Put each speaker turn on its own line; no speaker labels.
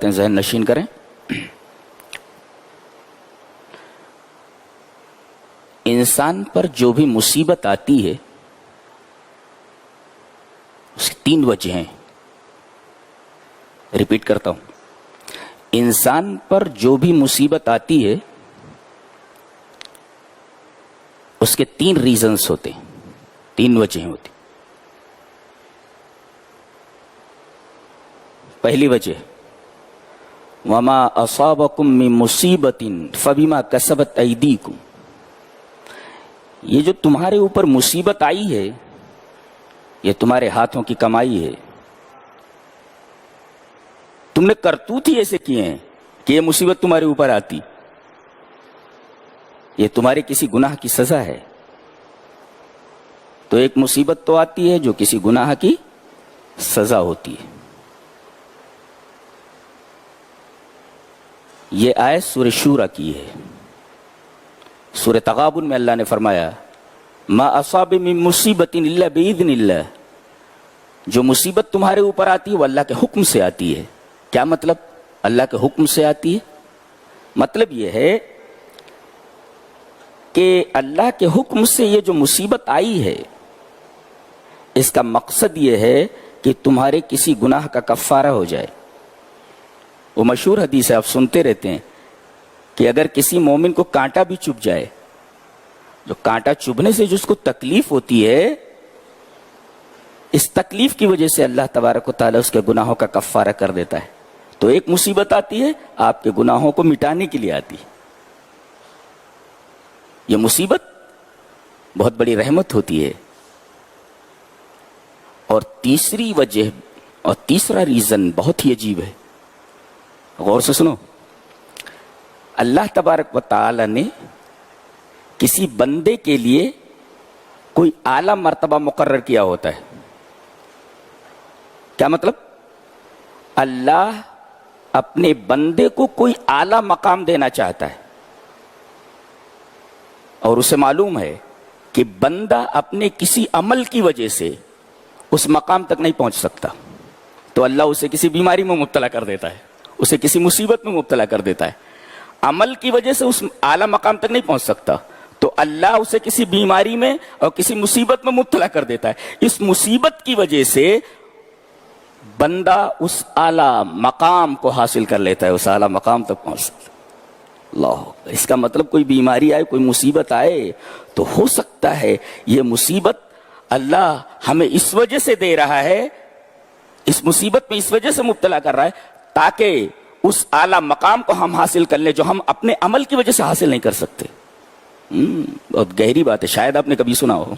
ذہن نشین کریں. انسان پر جو بھی مصیبت آتی ہے اس کی 3 وجہ ہیں. ریپیٹ کرتا ہوں, انسان پر جو بھی مصیبت آتی ہے اس کے 3 ریزنز ہوتے ہیں, 3 وجہیں ہوتی. پہلی وجہ وما اصابکم من مصیبت فبما کسبت ایدیکم, یہ جو تمہارے اوپر مصیبت آئی ہے یہ تمہارے ہاتھوں کی کمائی ہے. تم نے کرتوت ہی ایسے کیے ہیں کہ یہ مصیبت تمہارے اوپر آتی. یہ تمہارے کسی گناہ کی سزا ہے. تو ایک مصیبت تو آتی ہے جو کسی گناہ کی سزا ہوتی ہے. یہ آیت سورہ شورى کی ہے. سورہ تغابن میں اللہ نے فرمایا ما اصاب من مصیبت الا باذن اللہ, جو مصیبت تمہارے اوپر آتی ہے وہ اللہ کے حکم سے آتی ہے. کیا مطلب اللہ کے حکم سے آتی ہے؟ مطلب یہ ہے کہ اللہ کے حکم سے یہ جو مصیبت آئی ہے اس کا مقصد یہ ہے کہ تمہارے کسی گناہ کا کفارہ ہو جائے. وہ مشہور حدیث ہے, آپ سنتے رہتے ہیں کہ اگر کسی مومن کو کانٹا بھی چبھ جائے, جو کانٹا چبھنے سے جو اس کو تکلیف ہوتی ہے, اس تکلیف کی وجہ سے اللہ تبارک و تعالیٰ اس کے گناہوں کا کفارہ کر دیتا ہے. تو ایک مصیبت آتی ہے آپ کے گناہوں کو مٹانے کے لیے آتی ہے. یہ مصیبت بہت بڑی رحمت ہوتی ہے. اور تیسری وجہ اور تیسرا ریزن بہت ہی عجیب ہے, غور سے سنو. اللہ تبارک و تعالی نے کسی بندے کے لیے کوئی اعلیٰ مرتبہ مقرر کیا ہوتا ہے. کیا مطلب؟ اللہ اپنے بندے کو کوئی اعلیٰ مقام دینا چاہتا ہے اور اسے معلوم ہے کہ بندہ اپنے کسی عمل کی وجہ سے اس مقام تک نہیں پہنچ سکتا, تو اللہ اسے کسی بیماری میں مبتلا کر دیتا ہے, اسے کسی مصیبت میں مبتلا کر دیتا ہے. عمل کی وجہ سے اس اعلیٰ مقام تک نہیں پہنچ سکتا تو اللہ اسے کسی بیماری میں اور کسی مصیبت میں مبتلا کر دیتا ہے. اس مصیبت کی وجہ سے بندہ اس اعلیٰ مقام کو حاصل کر لیتا ہے, اس اعلیٰ مقام تک پہنچ سکتا ہے. اللہ, اس کا مطلب کوئی بیماری آئے, کوئی مصیبت آئے تو ہو سکتا ہے یہ مصیبت اللہ ہمیں اس وجہ سے دے رہا ہے, اس مصیبت میں اس وجہ سے مبتلا کر رہا ہے تاکہ اس اعلیٰ مقام کو ہم حاصل کر لیں جو ہم اپنے عمل کی وجہ سے حاصل نہیں کر سکتے. بہت گہری بات ہے, شاید آپ نے کبھی سنا ہو.